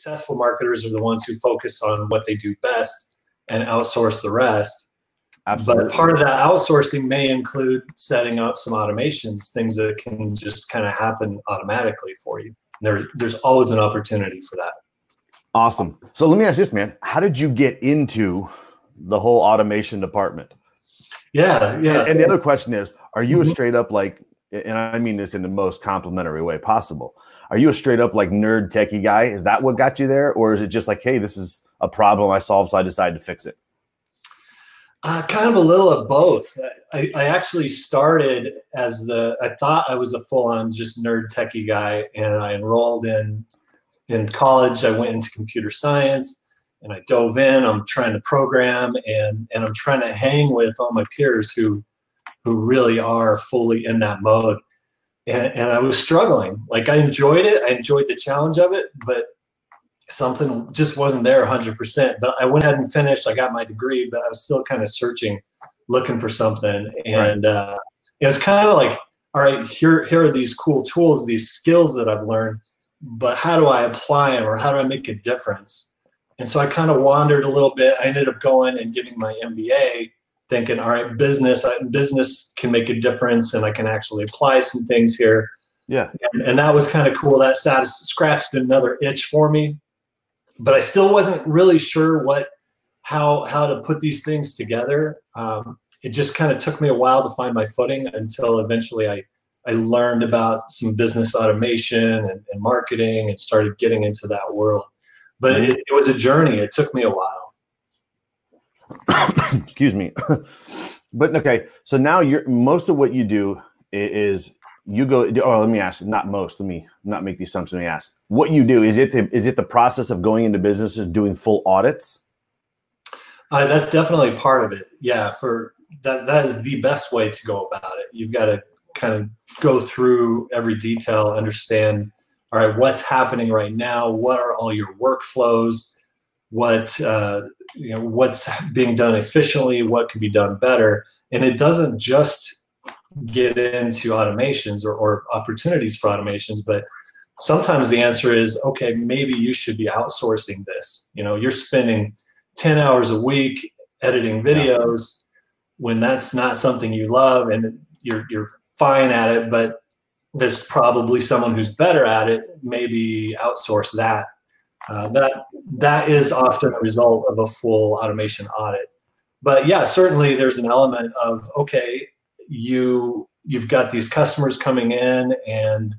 successful marketers are the ones who focus on what they do best and outsource the rest. Absolutely. But part of that outsourcing may include setting up some automations, things that can just kind of happen automatically for you. There's always an opportunity for that. Awesome. So let me ask this, man. How did you get into the whole automation department? Yeah. And the other question is, are you a straight up like, and I mean this in the most complimentary way possible, are you a straight up like nerd techie guy? Is that what got you there? Or is it just like, hey, this is a problem I solved, so I decided to fix it? Kind of a little of both. I actually started I thought I was a full-on just nerd techie guy, and I enrolled in college. I went into computer science, and I dove in. I'm trying to program, and I'm trying to hang with all my peers who really are fully in that mode. And I was struggling. Like, I enjoyed it. I enjoyed the challenge of it, but something just wasn't there 100%. But I went ahead and finished. I got my degree, but I was still kind of searching, looking for something. And it was kind of like, all right, here are these cool tools, these skills that I've learned, but how do I apply them, or how do I make a difference? And so I kind of wandered a little bit. I ended up going and getting my MBA, thinking, all right, business can make a difference, and I can actually apply some things here. Yeah. And that was kind of cool. That scratched another itch for me. But I still wasn't really sure how to put these things together. It just kind of took me a while to find my footing, until eventually I learned about some business automation and marketing, and started getting into that world. But it was a journey. It took me a while. Excuse me. But okay, so now most of what you do is you go, let me ask, not most, let me not make the assumption. Let me ask, what you do, is it the process of going into businesses, doing full audits? That's definitely part of it. Yeah, for that is the best way to go about it. You've got to kind of go through every detail, understand, all right, what's happening right now? What are all your workflows? What's being done efficiently? What can be done better? And it doesn't just get into automations or opportunities for automations, but sometimes the answer is, okay, maybe you should be outsourcing this. You're spending 10 hours a week editing videos when that's not something you love, and you're fine at it, but there's probably someone who's better at it. Maybe outsource that. That is often a result of a full automation audit. But yeah, certainly there's an element of, okay, you've got these customers coming in, and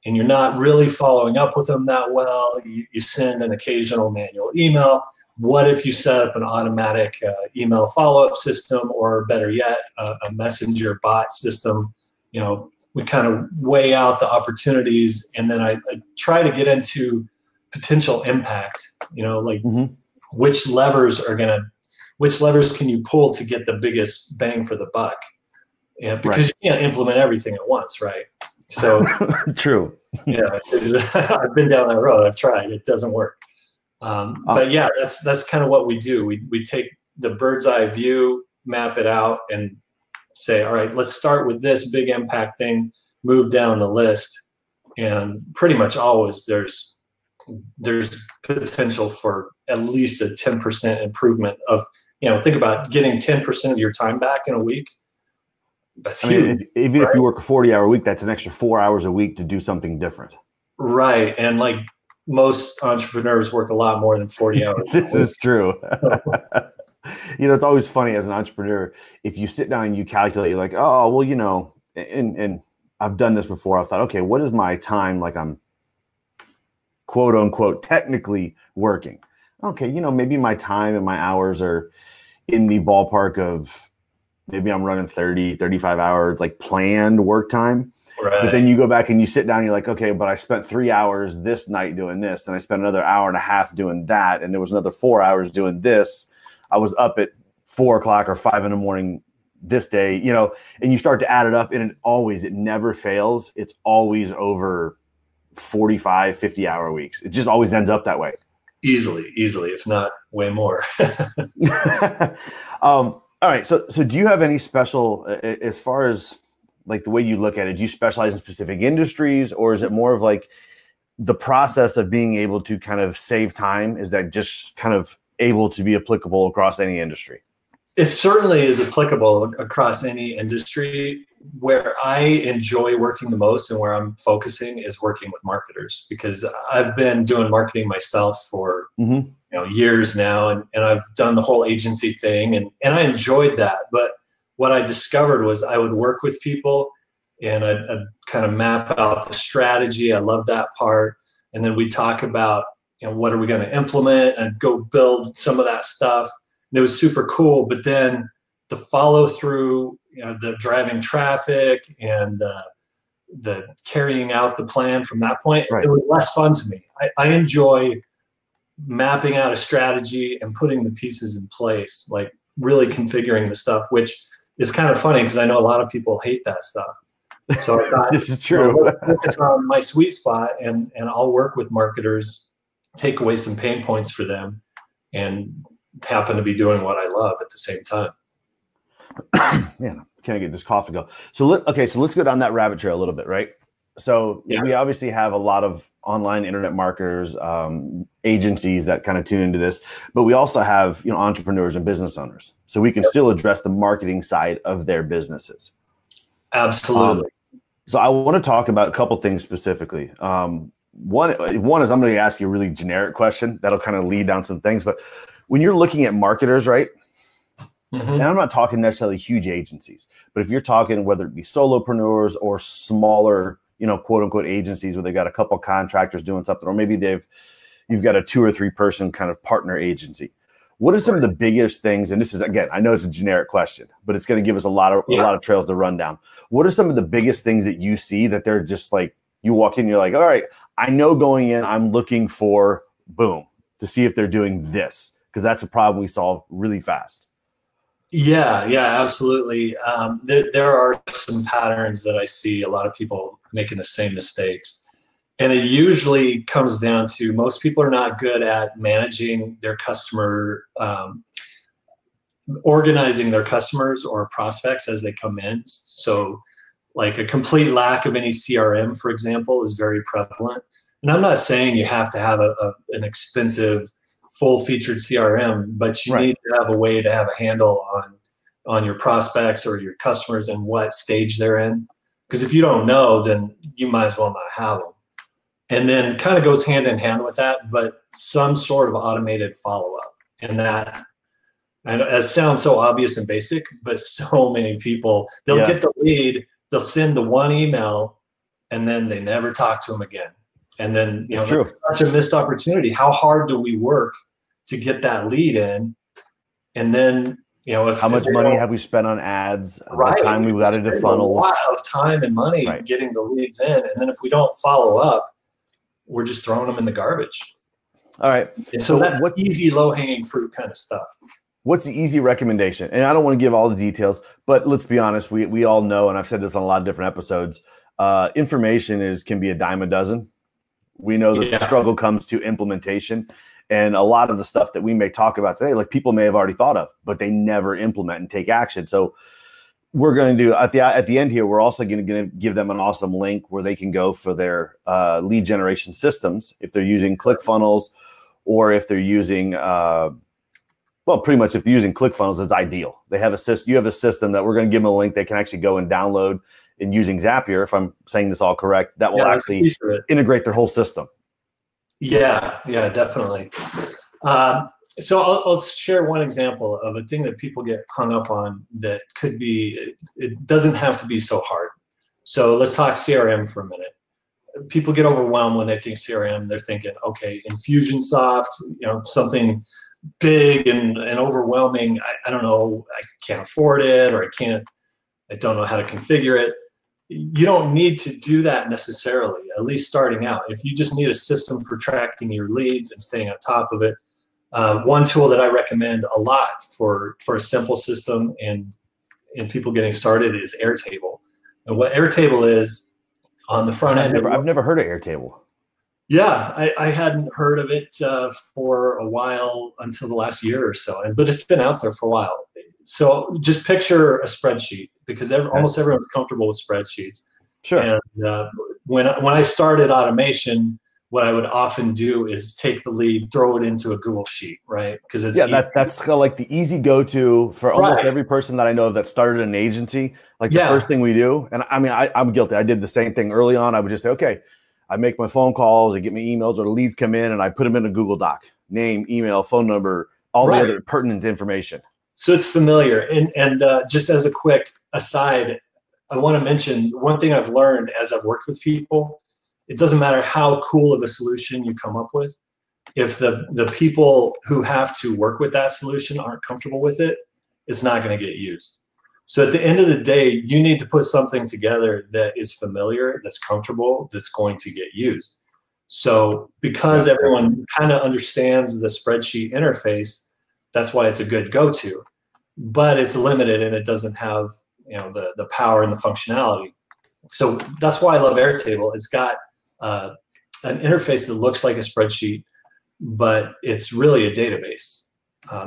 you're not really following up with them that well. You send an occasional manual email. What if you set up an automatic email follow-up system, or better yet, a messenger bot system? We kind of weigh out the opportunities, and then I try to get into potential impact. Which levers can you pull to get the biggest bang for the buck? Because you can't implement everything at once, right? So true. Yeah, I've been down that road. I've tried. It doesn't work. But yeah, that's kind of what we do. We take the bird's eye view, map it out, and say, all right, let's start with this big impact thing, move down the list. And pretty much always there's potential for at least a 10% improvement of, think about getting 10% of your time back in a week. That's huge. Even if you work a 40-hour week, that's an extra 4 hours a week to do something different. Right. And like most entrepreneurs work a lot more than 40 hours. This is true. It's always funny as an entrepreneur, if you sit down and you calculate, you're like, oh, well, and I've done this before. I've thought, okay, what is my time? Like, I'm quote unquote technically working. Okay, maybe my time and my hours are in the ballpark of, maybe I'm running 30, 35 hours, like planned work time. Right. But then you go back and you sit down and you're like, okay, but I spent 3 hours this night doing this, and I spent another hour and a half doing that, and there was another 4 hours doing this. I was up at 4 o'clock or 5 in the morning this day, and you start to add it up, and it never fails. It's always over 45, 50-hour weeks. It just always ends up that way. Easily, if not way more. All right. So do you have any special, as far as like the way you look at it, do you specialize in specific industries, or is it more of like the process of being able to kind of save time, is that just kind of able to be applicable across any industry? It certainly is applicable across any industry. Where I enjoy working the most and where I'm focusing is working with marketers, because I've been doing marketing myself for years now, and I've done the whole agency thing, and I enjoyed that. But what I discovered was I would work with people and I'd kind of map out the strategy. I love that part. And then we talk about, what are we going to implement, and go build some of that stuff. And it was super cool. But then the follow through, the driving traffic and the carrying out the plan from that point, right, it was less fun to me. I enjoy mapping out a strategy and putting the pieces in place, like really configuring the stuff, which is kind of funny because I know a lot of people hate that stuff. So I thought, this is true. It's on my sweet spot, and I'll work with marketers, take away some pain points for them, and happen to be doing what I love at the same time. Man, can I get this cough to go? So let's go down that rabbit trail a little bit, right? So we obviously have a lot of online internet marketers, agencies that kind of tune into this, but we also have entrepreneurs and business owners. So we can still address the marketing side of their businesses. Absolutely. So I want to talk about a couple things specifically. One is, I'm going to ask you a really generic question that'll kind of lead down some things. But when you're looking at marketers, right? And I'm not talking necessarily huge agencies, but if you're talking whether it be solopreneurs or smaller, quote unquote agencies where they've got a couple contractors doing something, or maybe you've got a 2 or 3 person kind of partner agency. What are some of the biggest things? And this is, again, I know it's a generic question, but it's going to give us a lot of trails to run down. What are some of the biggest things that you see that they're just like, you walk in, you're like, all right, I know going in, I'm looking for boom to see if they're doing this, because that's a problem we solve really fast. Yeah, absolutely. There are some patterns that I see a lot of people making the same mistakes. And it usually comes down to, most people are not good at managing their customer, organizing their customers or prospects as they come in. So like a complete lack of any CRM, for example, is very prevalent. And I'm not saying you have to have an expensive, full-featured CRM, but you need to have a way to have a handle on your prospects or your customers and what stage they're in. Because if you don't know, then you might as well not have them. And then kind of goes hand in hand with that, but some sort of automated follow-up. And it sounds so obvious and basic, but so many people, they'll get the lead, they'll send the one email, and then they never talk to them again. And then, that's such a missed opportunity. How hard do we work to get that lead in? And then, how much money have we spent on ads? Right. The time we've added to funnels. A lot of time and money getting the leads in. And then if we don't follow up, we're just throwing them in the garbage. All right. And so that's easy, low-hanging fruit kind of stuff. What's the easy recommendation? And I don't want to give all the details, but let's be honest. We all know, and I've said this on a lot of different episodes, information can be a dime a dozen. We know that the struggle comes to implementation. And a lot of the stuff that we may talk about today, like people may have already thought of, but they never implement and take action. So we're going to do at the end here, we're also going to give them an awesome link where they can go for their lead generation systems. If they're using ClickFunnels, or if they're using, pretty much if they're using ClickFunnels, it's ideal. They have you have a system that we're going to give them a link they can actually go and download, and using Zapier, if I'm saying this all correct, that will actually integrate their whole system. Yeah, definitely. So I'll share one example of a thing that people get hung up on that could be, it doesn't have to be so hard. So let's talk CRM for a minute. People get overwhelmed when they think CRM. They're thinking, okay, Infusionsoft, something big and overwhelming. I don't know, I can't afford it, or I don't know how to configure it. You don't need to do that necessarily, at least starting out. If you just need a system for tracking your leads and staying on top of it, one tool that I recommend a lot for a simple system and people getting started is Airtable. And what Airtable is on the front end. I've never heard of Airtable. Yeah, I hadn't heard of it for a while, until the last year or so, but it's been out there for a while. So just picture a spreadsheet, because almost everyone's comfortable with spreadsheets. Sure. And when I started automation, what I would often do is take the lead, throw it into a Google sheet, right? Because it's that's kind of like the easy go-to for almost every person that I know that started an agency. Like the first thing we do, and I mean, I'm guilty. I did the same thing early on. I would just say, okay, I make my phone calls, I get my emails, or the leads come in, and I put them in a Google Doc, name, email, phone number, all the other pertinent information. So it's familiar. And just as a quick aside, I want to mention one thing I've learned as I've worked with people. It doesn't matter how cool of a solution you come up with. If the people who have to work with that solution aren't comfortable with it, it's not going to get used. So at the end of the day, you need to put something together that is familiar, that's comfortable, that's going to get used. So because everyone kind of understands the spreadsheet interface, that's why it's a good go-to. But it's limited and it doesn't have the power and the functionality. So that's why I love Airtable. It's got an interface that looks like a spreadsheet, but it's really a database,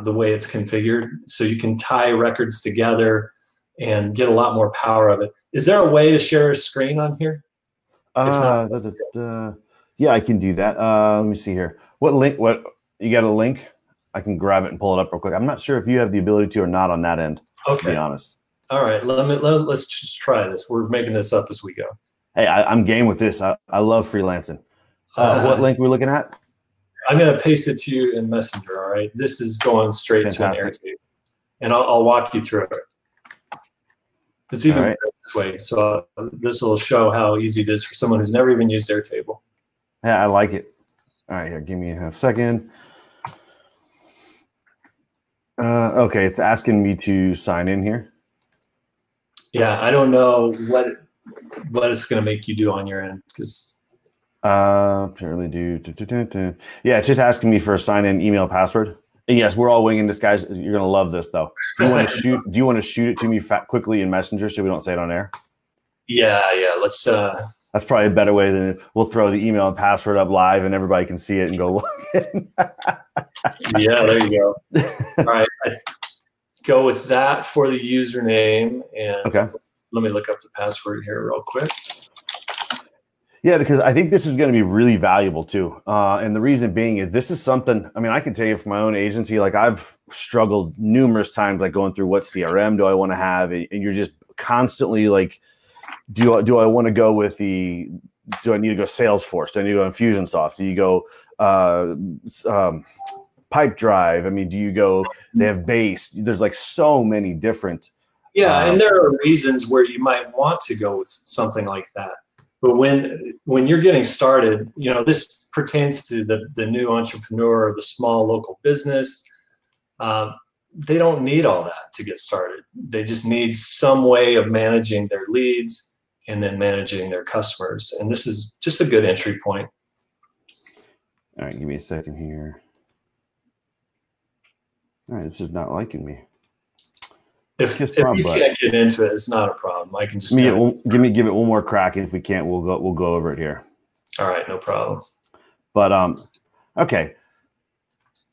the way it's configured. So you can tie records together and get a lot more power of it. Is there a way to share a screen on here? Yeah, I can do that. Let me see here. What link? What you got a link? I can grab it and pull it up real quick. I'm not sure if you have the ability to or not on that end. Okay. To be honest. All right. Let's just try this. We're making this up as we go. Hey, I'm game with this. I love freelancing. What link we're looking at? I'm going to paste it to you in Messenger. All right. This is going straight to an Airtable, and I'll walk you through it. It's even better this way. So this will show how easy it is for someone who's never even used Airtable. Yeah, I like it. All right, here, give me a half second. Okay, it's asking me to sign in here. Yeah, I don't know what it's going to make you do on your end, because apparently yeah, it's just asking me for a sign-in email password. And yes, we're all winging this, guys. You're gonna love this, though. Do you want to shoot it to me quickly in Messenger so we don't say it on air? Yeah. Let's. That's probably a better way than we'll throw the email and password up live and everybody can see it and go look. Yeah, there you go. All right, go with that for the username, and let me look up the password here real quick. Yeah, because I think this is going to be really valuable too. And the reason being is this is something, I mean, I can tell you from my own agency, like I've struggled numerous times, like going through what CRM do I want to have? And you're just constantly like, do I want to go with do I need to go Salesforce? Do I need to go Infusionsoft? Do you go Pipedrive? I mean, do you go, they have Base? There's like so many different. Yeah, and there are reasons where you might want to go with something like that. But when you're getting started, this pertains to the new entrepreneur or the small local business. They don't need all that to get started. They just need some way of managing their leads and then managing their customers. And this is just a good entry point. All right, give me a second here. All right, this is not liking me. If you can't get into it, it's not a problem. I can just give it one more crack, and if we can't, we'll go over it here. All right, no problem. But okay.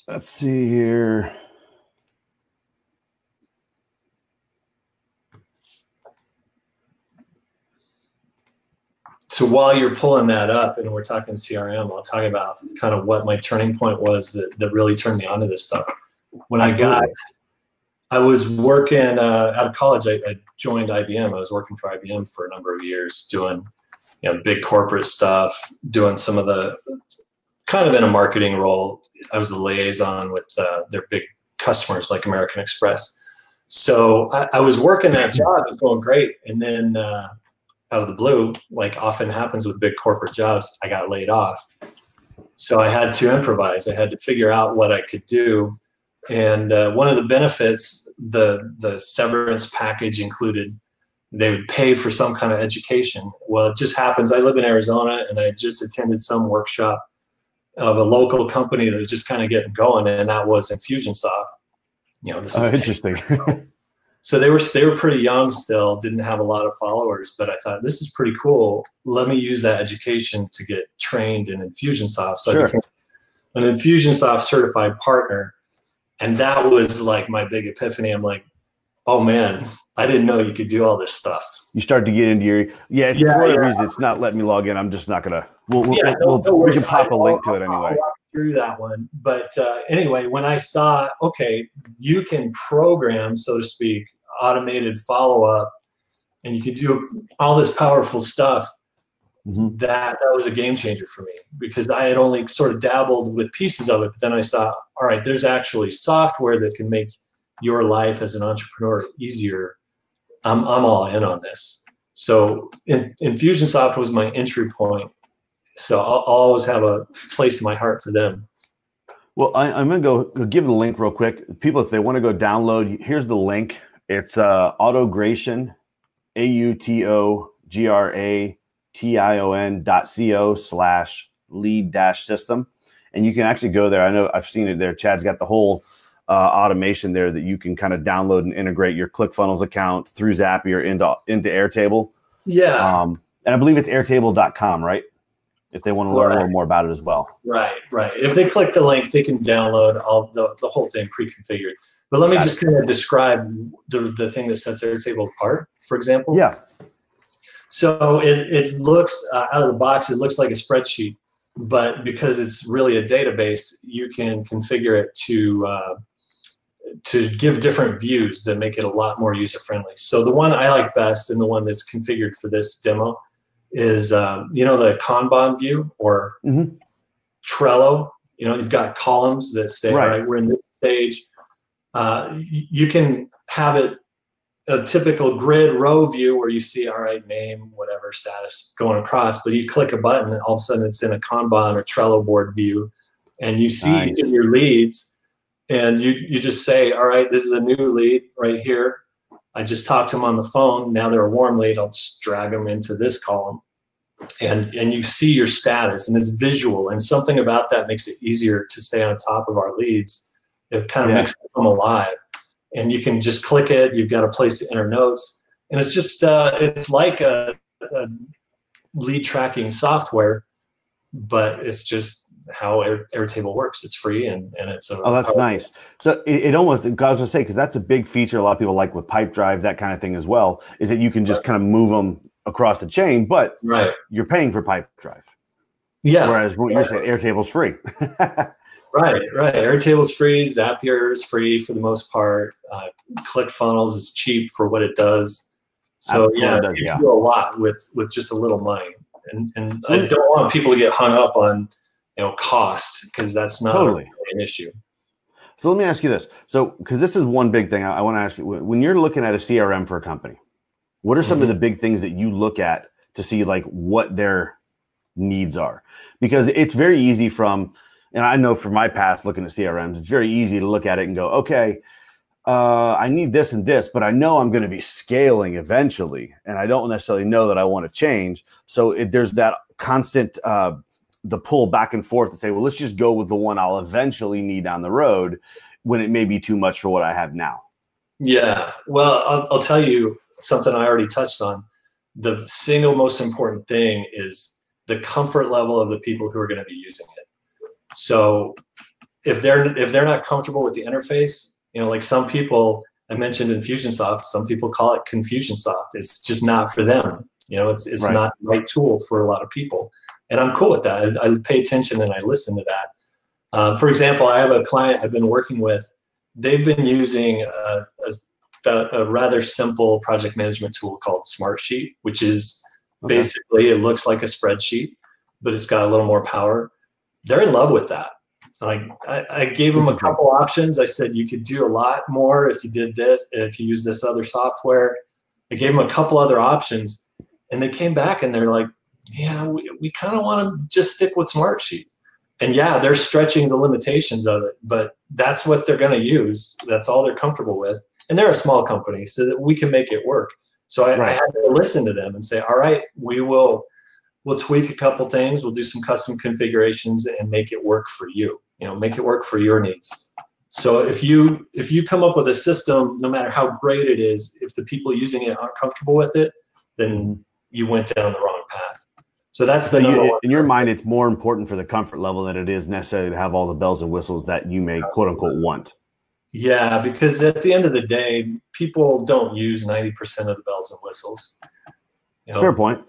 Let's see here. So while you're pulling that up and we're talking CRM, I'll talk about kind of what my turning point was that really turned me onto this stuff. When I was working out of college, I joined IBM. I was working for IBM for a number of years doing big corporate stuff, doing some of the kind of in a marketing role. I was the liaison with their big customers like American Express. So I was working that job. It was going great. And then out of the blue, like often happens with big corporate jobs, I got laid off. So I had to improvise. I had to figure out what I could do. And one of the benefits, the severance package included, they would pay for some kind of education. Well, it just happens, I live in Arizona, and I just attended some workshop of a local company that was just kind of getting going, and that was Infusionsoft. This is interesting. So they were pretty young still, didn't have a lot of followers, but I thought, this is pretty cool. Let me use that education to get trained in Infusionsoft. So I became an Infusionsoft certified partner. And that was like my big epiphany. I'm like, oh man, I didn't know you could do all this stuff. You start to get into your it's Yeah, for whatever yeah. reason it's not letting me log in. I'm just not gonna. Yeah, no We worries. can pop a link to it I'll anyway. walk through that one. But anyway, when I saw, okay, you can program, so to speak, automated follow up, and you can do all this powerful stuff. Mm-hmm. That was a game changer for me, because I had only sort of dabbled with pieces of it. But then I saw, all right, there's actually software that can make your life as an entrepreneur easier. I'm all in on this. So Infusionsoft was my entry point. So I'll always have a place in my heart for them. Well, I'm going to go give the link real quick. People, if they want to go download, here's the link. It's Autogration, AUTOGRATION.co/lead-system. And you can actually go there. I know I've seen it there. Chad's got the whole automation there that you can kind of download and integrate your ClickFunnels account through Zapier into Airtable. Yeah. And I believe it's airtable.com, right? If they want to learn a little more about it as well. Right. If they click the link, they can download all the whole thing pre-configured. But let me just kind of describe the thing that sets Airtable apart, for example. Yeah. So it looks, out of the box, it looks like a spreadsheet. But because it's really a database, you can configure it to give different views that make it a lot more user-friendly. So the one I like best, and the one that's configured for this demo, is the Kanban view, or Trello. You've got columns that say, all right, we're in this stage. You can have it a typical grid row view where you see, all right, name, whatever, status going across, but you click a button and all of a sudden it's in a Kanban or Trello board view, and you see each of your leads, and you just say, all right, this is a new lead right here. I just talked to them on the phone. Now they're a warm lead. I'll just drag them into this column. And you see your status, and it's visual, and something about that makes it easier to stay on top of our leads. It kind of makes them alive. And you can just click it. You've got a place to enter notes. And it's just, it's like a lead tracking software, but it's just how Airtable works. It's free, and it's a— Oh, that's nice. So it almost, I was going to say, because that's a big feature a lot of people like with Pipedrive, that kind of thing as well, is that you can just kind of move them across the chain, but you're paying for Pipedrive. Yeah. Whereas what you're saying, Airtable's free. Right. Airtable's free. Zapier is free for the most part. ClickFunnels is cheap for what it does. So you can do a lot with just a little money. And I don't want people to get hung up on cost, because that's not an issue. So let me ask you this. So because this is one big thing I want to ask you, when you're looking at a CRM for a company, what are some of the big things that you look at to see like what their needs are? Because it's very easy and I know from my past looking at CRMs, it's very easy to look at it and go, okay, I need this and this, but I know I'm going to be scaling eventually, and I don't necessarily know that I want to change. So there's that constant the pull back and forth to say, well, let's just go with the one I'll eventually need down the road, when it may be too much for what I have now. Yeah. Well, I'll tell you something I already touched on. The single most important thing is the comfort level of the people who are going to be using it. So if they're not comfortable with the interface, like some people, I mentioned Infusionsoft, some people call it Confusionsoft. It's just not for them. It's not the right tool for a lot of people. And I'm cool with that. I pay attention and I listen to that. For example, I have a client I've been working with. They've been using a rather simple project management tool called Smartsheet, which is basically, it looks like a spreadsheet, but it's got a little more power. They're in love with that. Like I gave them a couple options. I said, you could do a lot more if you did this, if you use this other software. I gave them a couple other options, and they came back and they're like, yeah, we kind of want to just stick with Smartsheet. And yeah, they're stretching the limitations of it, but that's what they're going to use. That's all they're comfortable with. And they're a small company, so that we can make it work. So I had to listen to them and say, all right, we'll tweak a couple things. We'll do some custom configurations and make it work for you. Make it work for your needs. So if you come up with a system, no matter how great it is, if the people using it aren't comfortable with it, then you went down the wrong path. So that's in your mind, it's more important for the comfort level than it is necessarily to have all the bells and whistles that you may quote unquote want. Yeah, because at the end of the day, people don't use 90% of the bells and whistles. It's a fair point.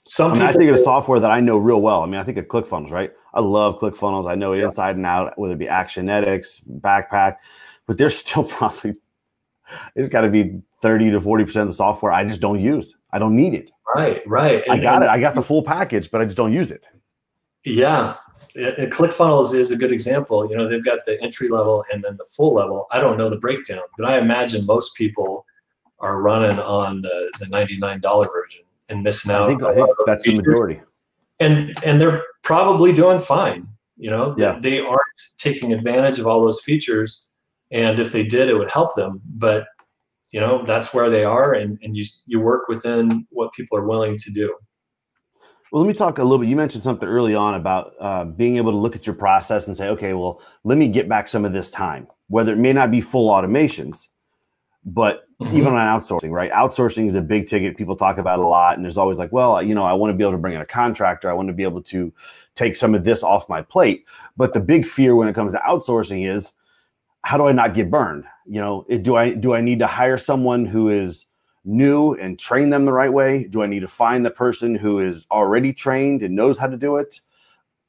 Some I think of software that I know real well. I mean, I think of ClickFunnels, right? I love ClickFunnels. I know it inside and out, whether it be Actionetics, Backpack, but there's still probably, it's got to be 30 to 40% of the software I just don't use. I don't need it. Right. I got it. I got the full package, but I just don't use it. Yeah. ClickFunnels is a good example. You know, they've got the entry level and then the full level. I don't know the breakdown, but I imagine most people are running on the $99 version and missing out. I think that's the majority. And they're probably doing fine. You know, yeah. They aren't taking advantage of all those features. And if they did, it would help them. But, you know, that's where they are. And you work within what people are willing to do. Well, let me talk a little bit. You mentioned something early on about being able to look at your process and say, okay, well, let me get back some of this time, whether it may not be full automations, but even on outsourcing, right? Outsourcing is a big ticket. People talk about a lot. And there's always like, well, you know, I want to be able to bring in a contractor. I want to be able to take some of this off my plate. But the big fear when it comes to outsourcing is, how do I not get burned? You know, do I need to hire someone who is new and train them the right way? Do I need to find the person who is already trained and knows how to do it?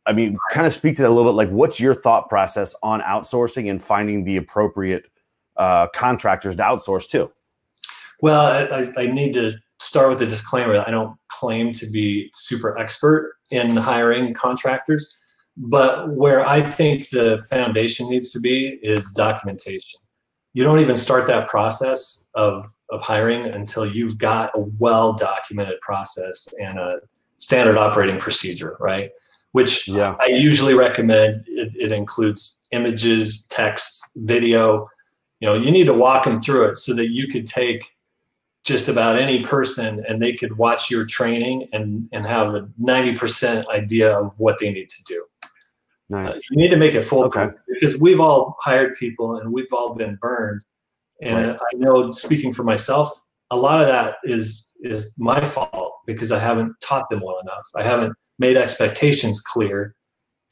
I mean, kind of speak to that a little bit. Like, what's your thought process on outsourcing and finding the appropriate contractors to outsource to? Well, I need to start with a disclaimer. I don't claim to be super expert in hiring contractors, but where I think the foundation needs to be is documentation. You don't even start that process of hiring until you've got a well-documented process and a standard operating procedure, right? Which I usually recommend. It includes images, text, video. You know, you need to walk them through it so that you could take just about any person and they could watch your training and have a 90% idea of what they need to do. Nice. You need to make it foolproof because we've all hired people and we've all been burned. And I know, speaking for myself, a lot of that is my fault because I haven't taught them well enough. I haven't made expectations clear.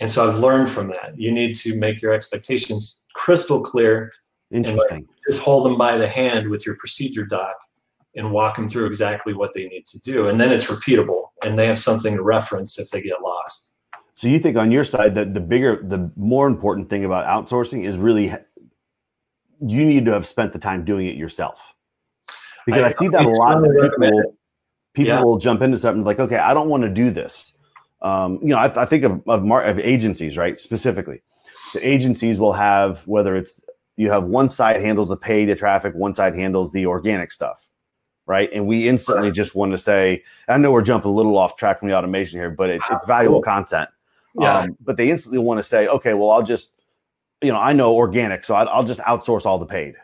And so I've learned from that. You need to make your expectations crystal clear. Interesting. And just hold them by the hand with your procedure doc and walk them through exactly what they need to do. And then it's repeatable and they have something to reference if they get lost. So you think on your side that the more important thing about outsourcing is really you need to have spent the time doing it yourself? Because I see that a lot. People will jump into something like, okay, I don't want to do this. You know, I think of agencies, right? Specifically. So agencies will have, whether it's, you have one side handles the paid traffic, one side handles the organic stuff, right? And we instantly just want to say, I know we're jumping a little off track from the automation here, but it's valuable content. But they instantly want to say, okay, well, I'll just, you know, I know organic, so I'll just outsource all the paid.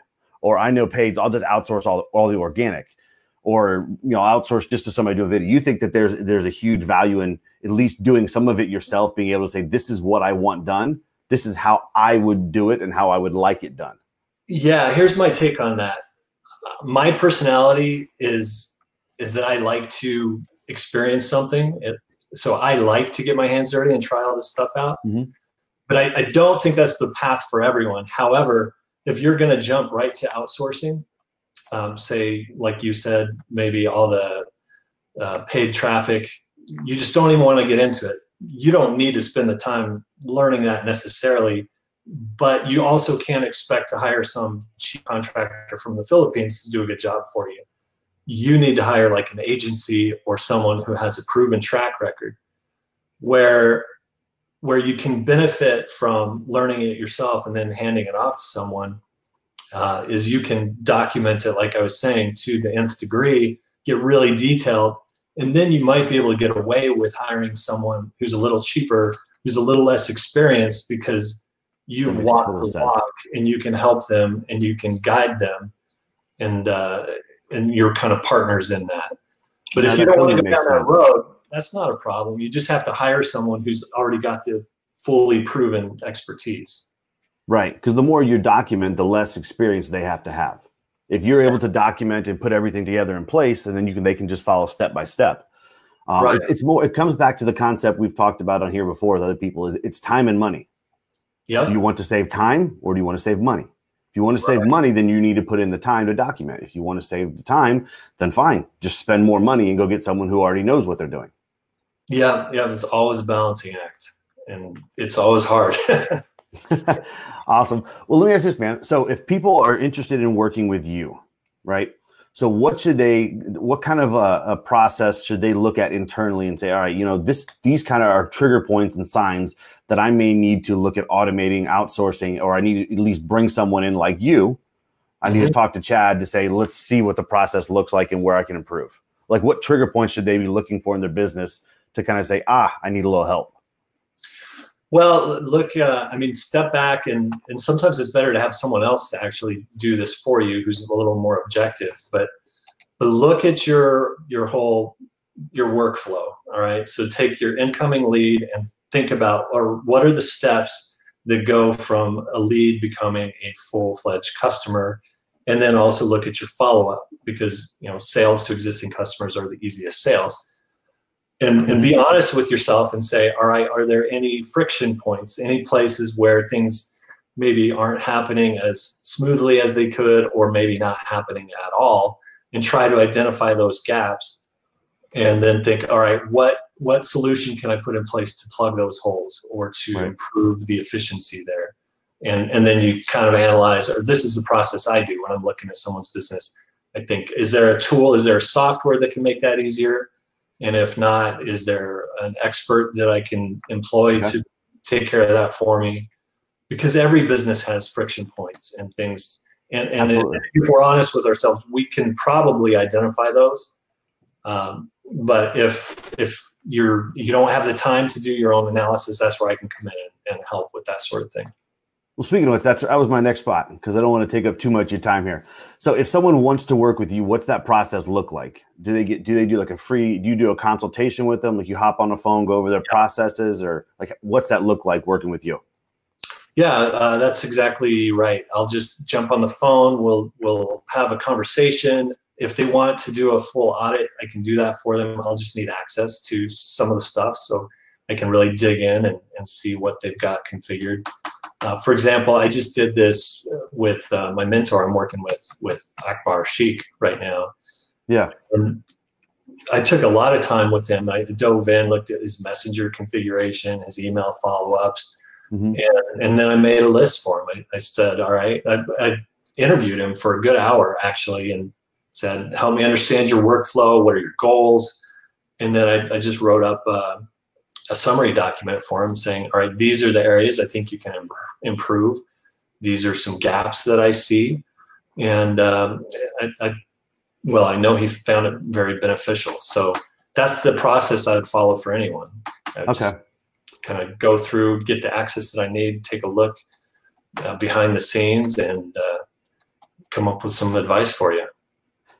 Or I know paid, so I'll just outsource all the organic. Or, you know, outsource just to somebody doing video. You think that there's a huge value in at least doing some of it yourself, being able to say, this is what I want done. This is how I would do it and how I would like it done. Yeah, here's my take on that. My personality is that I like to experience something. So I like to get my hands dirty and try all this stuff out. But I don't think that's the path for everyone. However, if you're going to jump right to outsourcing, say, like you said, maybe all the paid traffic, you just don't even want to get into it. You don't need to spend the time learning that necessarily, but you also can't expect to hire some cheap contractor from the Philippines to do a good job for you. You need to hire like an agency or someone who has a proven track record where you can benefit from learning it yourself and then handing it off to someone. Is you can document it, like I was saying, to the nth degree, get really detailed, and then you might be able to get away with hiring someone who's a little cheaper, who's a little less experienced, because you've walked the walk and you can help them and you can guide them, and you're kind of partners in that. But if you don't want to go down that road, that's not a problem. You just have to hire someone who's already got the fully proven expertise. Right, because the more you document, the less experience they have to have. If you're able to document and put everything together in place, and then they can just follow step by step. It's more. It comes back to the concept we've talked about on here before with other people. It's time and money. Yep. Do you want to save time or do you want to save money? If you want to save money, then you need to put in the time to document. If you want to save the time, then fine. Just spend more money and go get someone who already knows what they're doing. Yeah. It's always a balancing act, and it's always hard. Awesome. Well, let me ask this, man. So if people are interested in working with you, right? So what kind of a process should they look at internally and say, all right, these kind of are trigger points and signs that I may need to look at automating, outsourcing, or I need to at least bring someone in like you. I need to talk to Chad to say, let's see what the process looks like and where I can improve. Like, what trigger points should they be looking for in their business to kind of say, I need a little help? Well, look, step back, and sometimes it's better to have someone else to actually do this for you, who's a little more objective. But look at your workflow. All right. So take your incoming lead and think about, or what are the steps that go from a lead becoming a full-fledged customer, and then also look at your follow-up, because sales to existing customers are the easiest sales. And be honest with yourself and say, all right, are there any friction points, any places where things maybe aren't happening as smoothly as they could, or maybe not happening at all, and try to identify those gaps, and then think, all right, what solution can I put in place to plug those holes or to improve the efficiency there? And then you kind of analyze, or this is the process I do when I'm looking at someone's business. I think, is there a tool, is there a software that can make that easier? And if not, is there an expert that I can employ to take care of that for me? Because every business has friction points and things. And if we're honest with ourselves, we can probably identify those. But if you don't have the time to do your own analysis, that's where I can come in and help with that sort of thing. Well, speaking of which, that was my next spot, because I don't want to take up too much of your time here. So if someone wants to work with you, what's that process look like? Do they do like do you do a consultation with them? Like, you hop on the phone, go over their processes, or like, what's that look like working with you? Yeah, that's exactly right. I'll just jump on the phone. We'll have a conversation. If they want to do a full audit, I can do that for them. I'll just need access to some of the stuff so I can really dig in and see what they've got configured. For example, I just did this with my mentor I'm working with Akbar Sheikh right now. Yeah. And I took a lot of time with him. I dove in, looked at his messenger configuration, his email follow-ups, and then I made a list for him. I said, all right, I interviewed him for a good hour, actually, and said, help me understand your workflow. What are your goals? And then I just wrote up a summary document for him saying, all right, these are the areas I think you can improve. These are some gaps that I see. And I know he found it very beneficial. So that's the process I would follow for anyone. Just kind of go through, get the access that I need, take a look behind the scenes, and come up with some advice for you.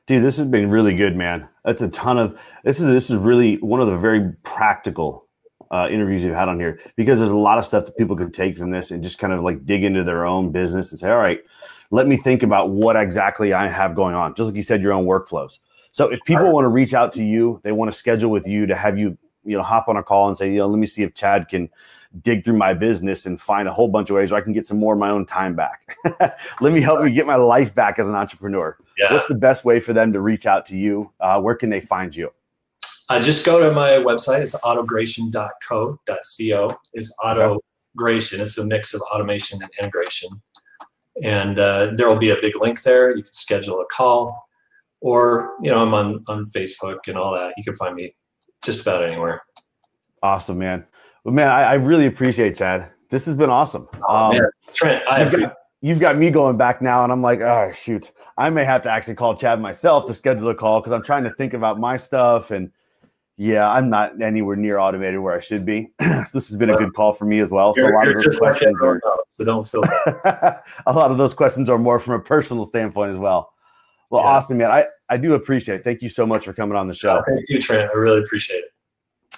Dude, this has been really good, man. That's a ton of, this is really one of the very practical interviews you've had on here, because there's a lot of stuff that people can take from this and just kind of like dig into their own business and say, all right, let me think about what exactly I have going on. Just like you said, your own workflows. So if people want to reach out to you, they want to schedule with you to have you, hop on a call and say, let me see if Chad can dig through my business and find a whole bunch of ways where I can get some more of my own time back. Let me help me get my life back as an entrepreneur. Yeah. What's the best way for them to reach out to you? Where can they find you? Just go to my website. It's autogration.co. It's Autogration. It's a mix of automation and integration. And there will be a big link there. You can schedule a call, or, I'm on Facebook and all that. You can find me just about anywhere. Awesome, man. Well, man, I really appreciate it, Chad. This has been awesome. Man. Trent, you've got me going back now, and I'm like, oh, shoot. I may have to actually call Chad myself to schedule a call, because I'm trying to think about my stuff. And yeah, I'm not anywhere near automated where I should be. So this has been a good call for me as well. So a lot of those questions so don't feel bad. A lot of those questions are more from a personal standpoint as well. Well, awesome, man. I do appreciate it. Thank you so much for coming on the show. Thank you, Trent. I really appreciate it.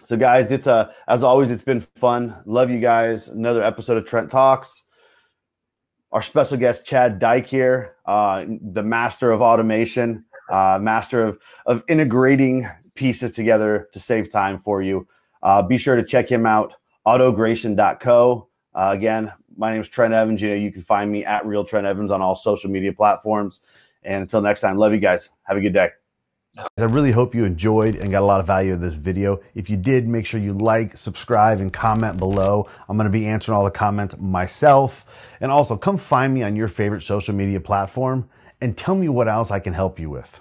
So guys, it's as always, it's been fun. Love you guys. Another episode of Trent Talks. Our special guest, Chad Dike here, the master of automation, master of integrating pieces together to save time for you. Be sure to check him out, autogration.co. Again, My name is Trent Evans. You can find me at Real Trent Evans on all social media platforms. And until next time, love you guys. Have a good day. I really hope you enjoyed and got a lot of value in this video. If you did, make sure you like, subscribe, and comment below. I'm going to be answering all the comments myself. And also, come find me on your favorite social media platform and tell me what else I can help you with.